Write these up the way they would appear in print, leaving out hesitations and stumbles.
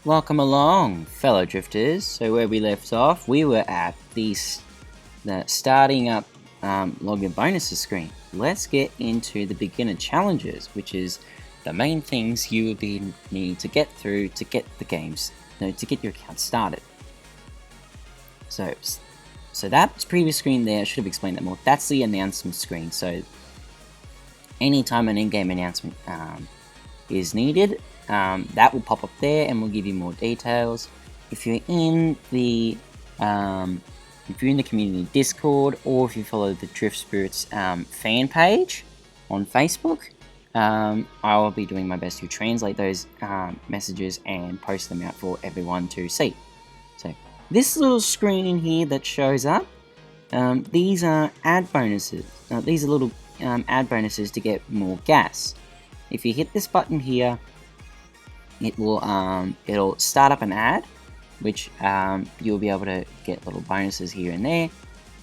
Welcome along, fellow drifters. So where we left off, we were at the starting up login bonuses screen. Let's get into the beginner challenges, which is the main things you will be needing to get through to get the games, to get your account started. So that previous screen there, I should have explained that more. That's the announcement screen. So anytime an in-game announcement is needed, that will pop up there and will give you more details. If you're in the community Discord, or if you follow the Drift Spirits fan page on Facebook, I will be doing my best to translate those messages and post them out for everyone to see. So this little screen here that shows up, these are ad bonuses. These are little ad bonuses to get more gas. If you hit this button here, it will it'll start up an ad, which you'll be able to get little bonuses here and there.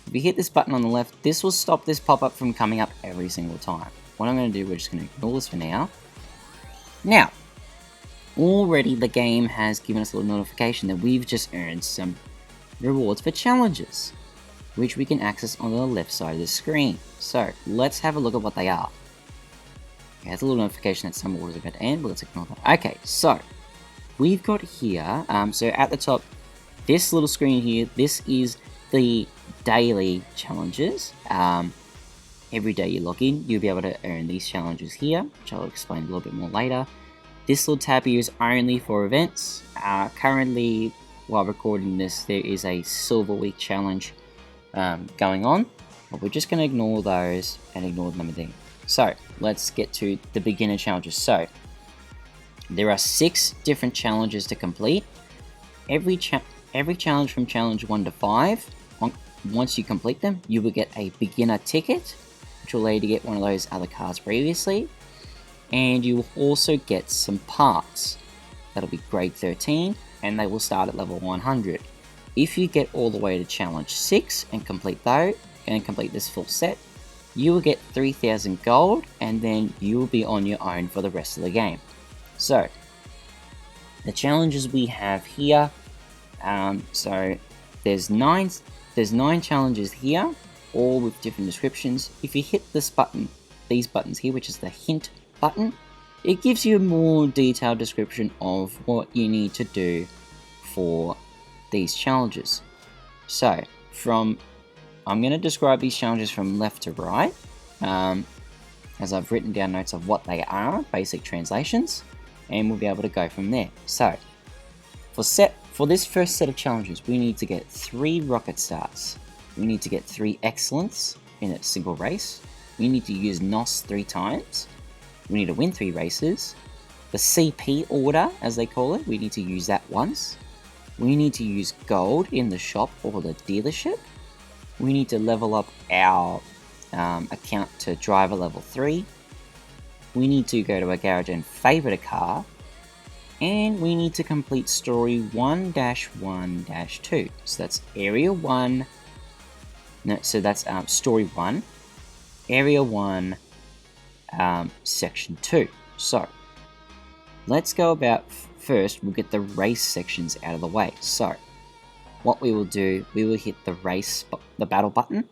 If you hit this button on the left, this will stop this pop-up from coming up every single time. What I'm going to do, we're just going to ignore this for now. Now, already the game has given us a little notification that we've just earned some rewards for challenges, which we can access on the left side of the screen. So let's have a look at what they are. Okay, there's a little notification that some orders are about to end, but let's ignore that. Okay, so we've got here, so at the top, this little screen here, this is the daily challenges. Every day you log in, you'll be able to earn these challenges here, which I'll explain a little bit more later. This little tab here is only for events. Currently, while recording this, there is a Silver Week challenge going on, but we're just going to ignore those and ignore them there. So let's get to the beginner challenges. So there are 6 different challenges to complete. Every challenge from challenge 1 to 5, once you complete them, you will get a beginner ticket, which will allow you to get one of those other cars previously. And you will also get some parts. That'll be grade 13, and they will start at level 100. If you get all the way to challenge 6 and complete this full set, you will get 3,000 gold, and then you will be on your own for the rest of the game. So the challenges we have here, so there's nine challenges here, all with different descriptions. If you hit this button, these buttons here, which is the hint button, it gives you a more detailed description of what you need to do for these challenges. So I'm going to describe these challenges from left to right, as I've written down notes of what they are, basic translations, and we'll be able to go from there. So for this first set of challenges, we need to get 3 rocket stars. We need to get 3 excellence in a single race. We need to use NOS 3 times. We need to win 3 races. The CP order, as they call it, we need to use that once. We need to use gold in the shop or the dealership. We need to level up our account to driver level 3. We need to go to a garage and favorite a car. And we need to complete story 1-1-2. So that's area 1. No, so that's story 1, area 1, section 2. So let's go about first. We'll get the race sections out of the way. So what we will do, we will hit the battle button,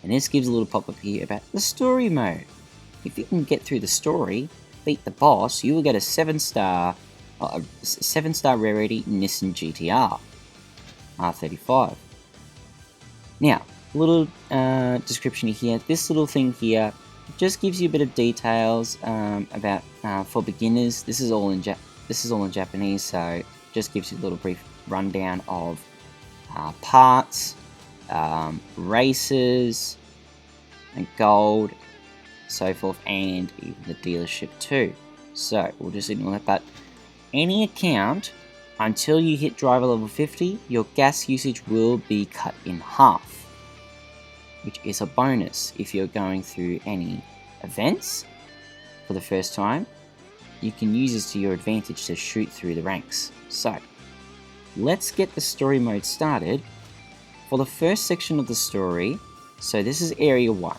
and this gives a little pop-up here about the story mode. If you can get through the story, beat the boss, you will get a 7-star rarity Nissan GTR R35. Now, a little description here. This little thing here just gives you a bit of details about for beginners. This is all in Japanese, so just gives you a little brief rundown of parts, races, and gold, so forth, and even the dealership too. So we'll just ignore that. But any account, until you hit driver level 50, your gas usage will be cut in half, which is a bonus if you're going through any events for the first time. You can use this to your advantage to shoot through the ranks. So let's get the story mode started. For the first section of the story, so this is area 1.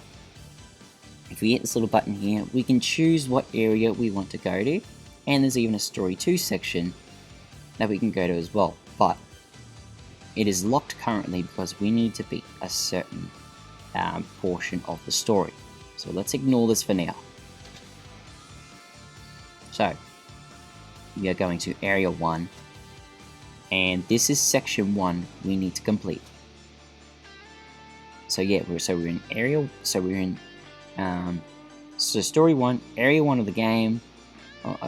If we hit this little button here, we can choose what area we want to go to. and there's even a Story 2 section that we can go to as well, but it is locked currently because we need to beat a certain portion of the story. So let's ignore this for now. So, we are going to Area 1, and this is Section 1 we need to complete. So yeah, we're in Area, so Story 1, Area 1 of the game,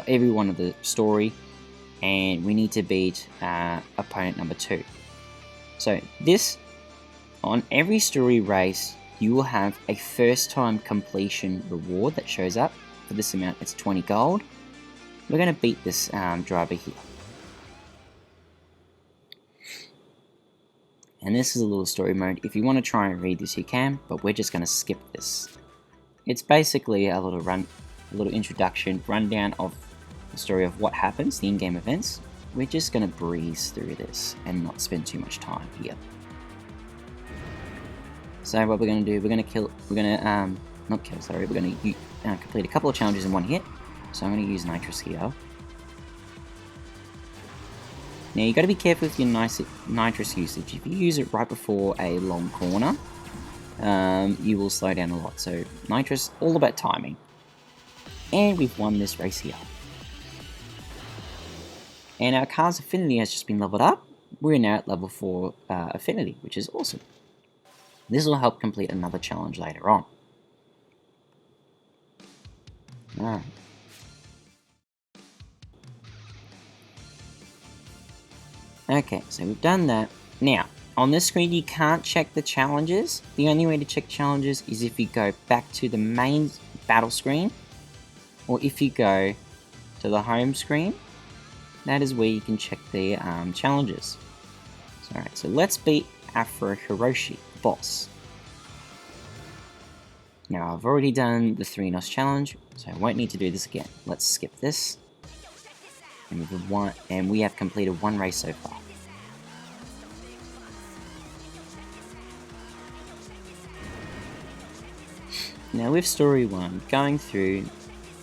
every one of the story, and we need to beat opponent number 2. So this, on every story race, you will have a first time completion reward that shows up. For this amount, it's 20 gold. We're going to beat this driver here. And this is a little story mode. If you want to try and read this, you can, but we're just going to skip this. It's basically a little introduction, rundown of the story of what happens, the in-game events. We're just going to breeze through this and not spend too much time here. So what we're going to do, we're going to complete a couple of challenges in one hit. So I'm going to use nitrous here. Now you got to be careful with your nitrous usage. If you use it right before a long corner, you will slow down a lot. So nitrous, all about timing. And we've won this race here. And our car's affinity has just been leveled up. We're now at level 4 affinity, which is awesome. This will help complete another challenge later on. Alright. Okay, so we've done that. Now, on this screen you can't check the challenges. The only way to check challenges is if you go back to the main battle screen, or if you go to the home screen. That is where you can check the challenges. Alright, so let's beat Afro Hiroshi, the boss. Now I've already done the 3-NOS challenge, so I won't need to do this again. Let's skip this. And we have completed one race so far. Now with Story 1, going through,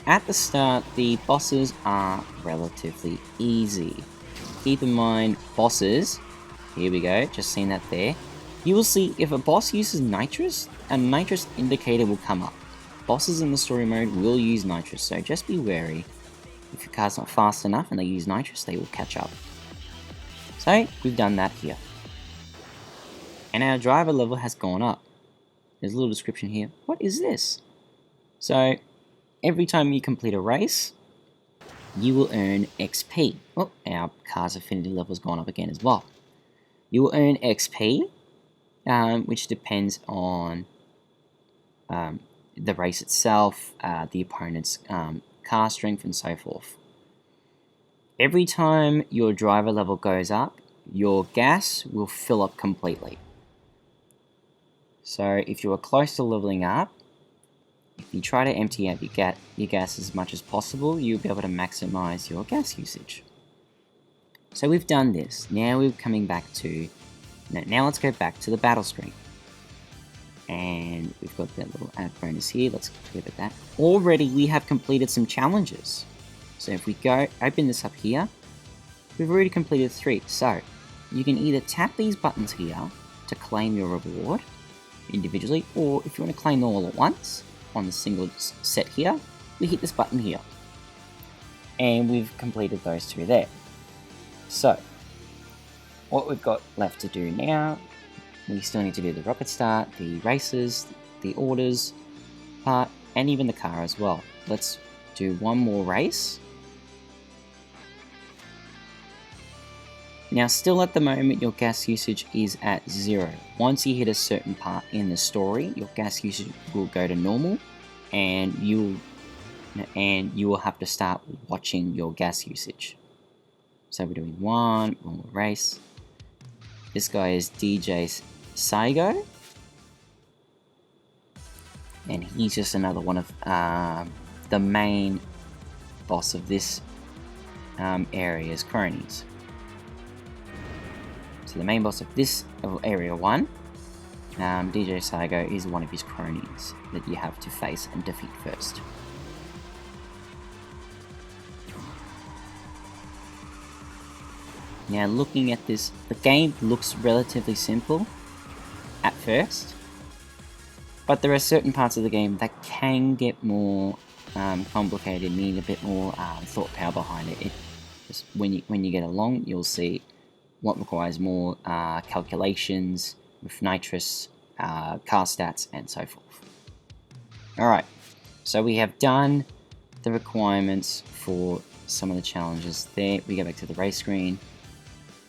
at the start the bosses are relatively easy. Keep in mind, bosses, here we go, just seen that there. You will see if a boss uses nitrous, a nitrous indicator will come up. Bosses in the story mode will use nitrous, so just be wary. If your car's not fast enough and they use nitrous, they will catch up. So, we've done that here. And our driver level has gone up. There's a little description here. What is this? So, every time you complete a race, you will earn XP. Oh, our car's affinity level has gone up again as well. You will earn XP, which depends on the race itself, the opponent's car strength, and so forth. Every time your driver level goes up, your gas will fill up completely. So if you are close to leveling up, if you try to empty out your gas as much as possible, you'll be able to maximize your gas usage. So we've done this. Now we're coming back to... Now let's go back to the battle screen. And we've got that little add bonus here. Let's click at that. Already we have completed some challenges. So if we go open this up here, we've already completed 3. So you can either tap these buttons here to claim your reward individually, or if you want to claim them all at once on the single set here, we hit this button here. And we've completed those 2 there. So what we've got left to do now, we still need to do the rocket start, the races, the orders part, and even the car as well. Let's do one more race. Now still at the moment your gas usage is at 0. Once you hit a certain part in the story, your gas usage will go to normal, and you will have to start watching your gas usage. So we're doing one more race. This guy is DJ Saigo, and he's just another one of the main boss of this area's cronies. So the main boss of this area 1, DJ Saigo, is one of his cronies that you have to face and defeat first. Now looking at this, the game looks relatively simple at first, but there are certain parts of the game that can get more complicated, need a bit more thought power behind it. Just when you get along, you'll see what requires more calculations with nitrous, car stats, and so forth. Alright, so we have done the requirements for some of the challenges there. We go back to the race screen.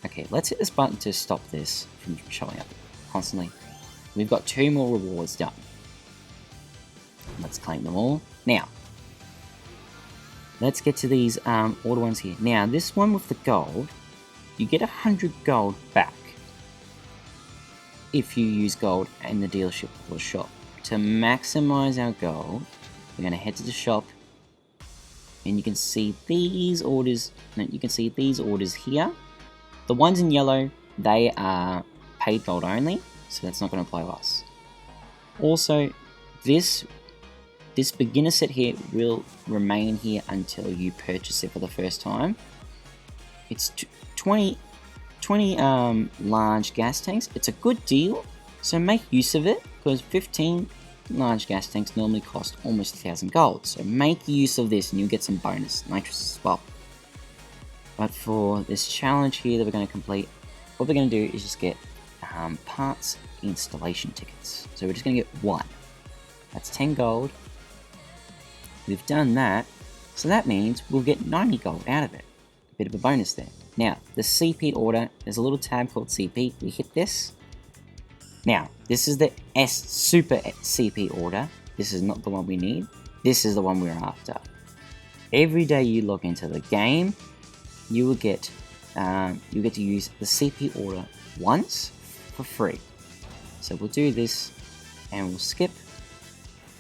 Okay, let's hit this button to stop this from showing up constantly. We've got 2 more rewards done. Let's claim them all. Now, let's get to these order ones here. Now, this one with the gold, you get 100 gold back if you use gold in the dealership or shop. To maximize our gold, we're going to head to the shop, and you can see these orders. You can see these orders here. The ones in yellow, they are paid gold only, so that's not going to apply to us. Also, this beginner set here will remain here until you purchase it for the first time. It's 20 large gas tanks. It's a good deal, so make use of it, because 15 large gas tanks normally cost almost 1,000 gold. So make use of this and you'll get some bonus nitrous as well. But for this challenge here that we're going to complete, what we're going to do is just get parts installation tickets. So we're just going to get 1. That's 10 gold. We've done that, so that means we'll get 90 gold out of it. A bit of a bonus there. Now, the CP order, there's a little tab called CP. We hit this. Now, this is the Super CP order. This is not the one we need. This is the one we're after. Every day you log into the game, you will get to use the CP order once for free. So we'll do this, and we'll skip.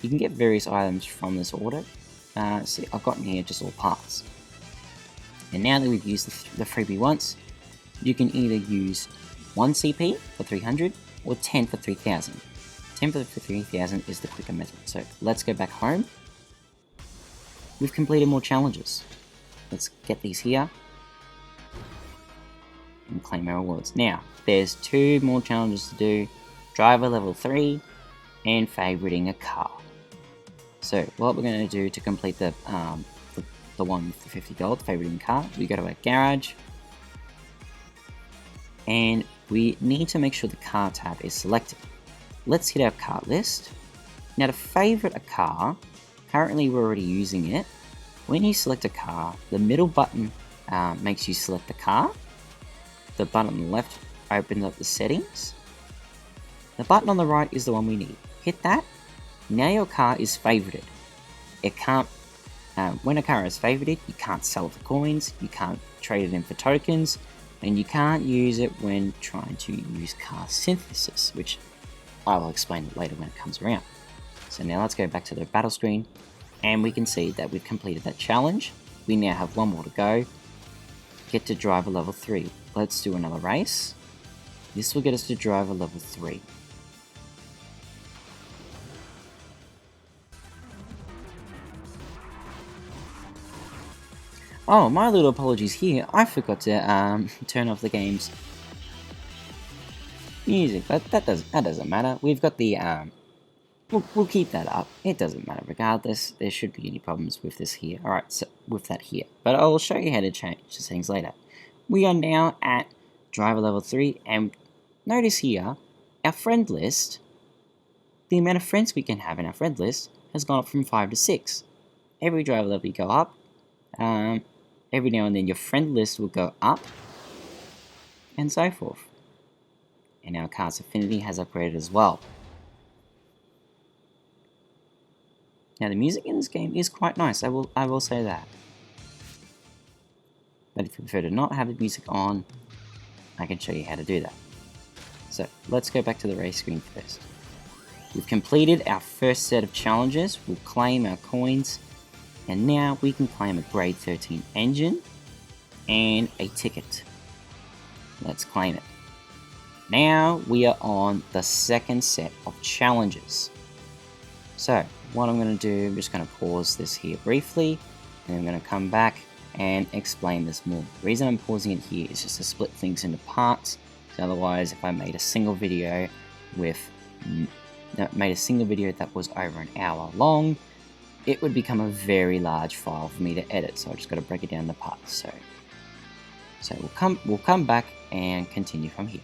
You can get various items from this order. See, I've gotten here just all parts. And now that we've used the freebie once, you can either use 1 CP for 300 or 10 for 3,000. 10 for 3,000 is the quicker method. So let's go back home. We've completed more challenges. Let's get these here and claim our rewards. Now, there's 2 more challenges to do. Driver level 3 and favoriting a car. So what we're going to do to complete the one with the 50 gold, favoriting car, we go to our garage, and we need to make sure the car tab is selected. Let's hit our cart list. Now to favorite a car, currently we're already using it. When you select a car, the middle button makes you select the car. The button on the left opens up the settings. The button on the right is the one we need. Hit that. Now your car is favorited. It can't. When a car is favorited, you can't sell it for coins, you can't trade it in for tokens, and you can't use it when trying to use car synthesis, which I will explain later when it comes around. So now let's go back to the battle screen, and we can see that we've completed that challenge. We now have 1 more to go. Get to driver level 3. Let's do another race. This will get us to driver level 3. Oh, my little apologies here. I forgot to turn off the game's music, but that doesn't matter. We've got the we'll keep that up. It doesn't matter regardless. There shouldn't be any problems with this here. All right, so with that here, but I will show you how to change the settings later. We are now at driver level 3, and notice here our friend list. The amount of friends we can have in our friend list has gone up from 5 to 6. Every driver level you go up. Every now and then your friend list will go up, and so forth. And our car's affinity has upgraded as well. Now the music in this game is quite nice, I will say that. But if you prefer to not have the music on, I can show you how to do that. So let's go back to the race screen first. We've completed our first set of challenges, we'll claim our coins, and now we can claim a grade 13 engine and a ticket. Let's claim it. Now we are on the second set of challenges. So what I'm going to do, I'm just going to pause this here briefly, and I'm going to come back and explain this more. The reason I'm pausing it here is just to split things into parts, so otherwise if I made a single video that was over an hour long, it would become a very large file for me to edit, so I just got to break it down into parts. So we'll come back and continue from here.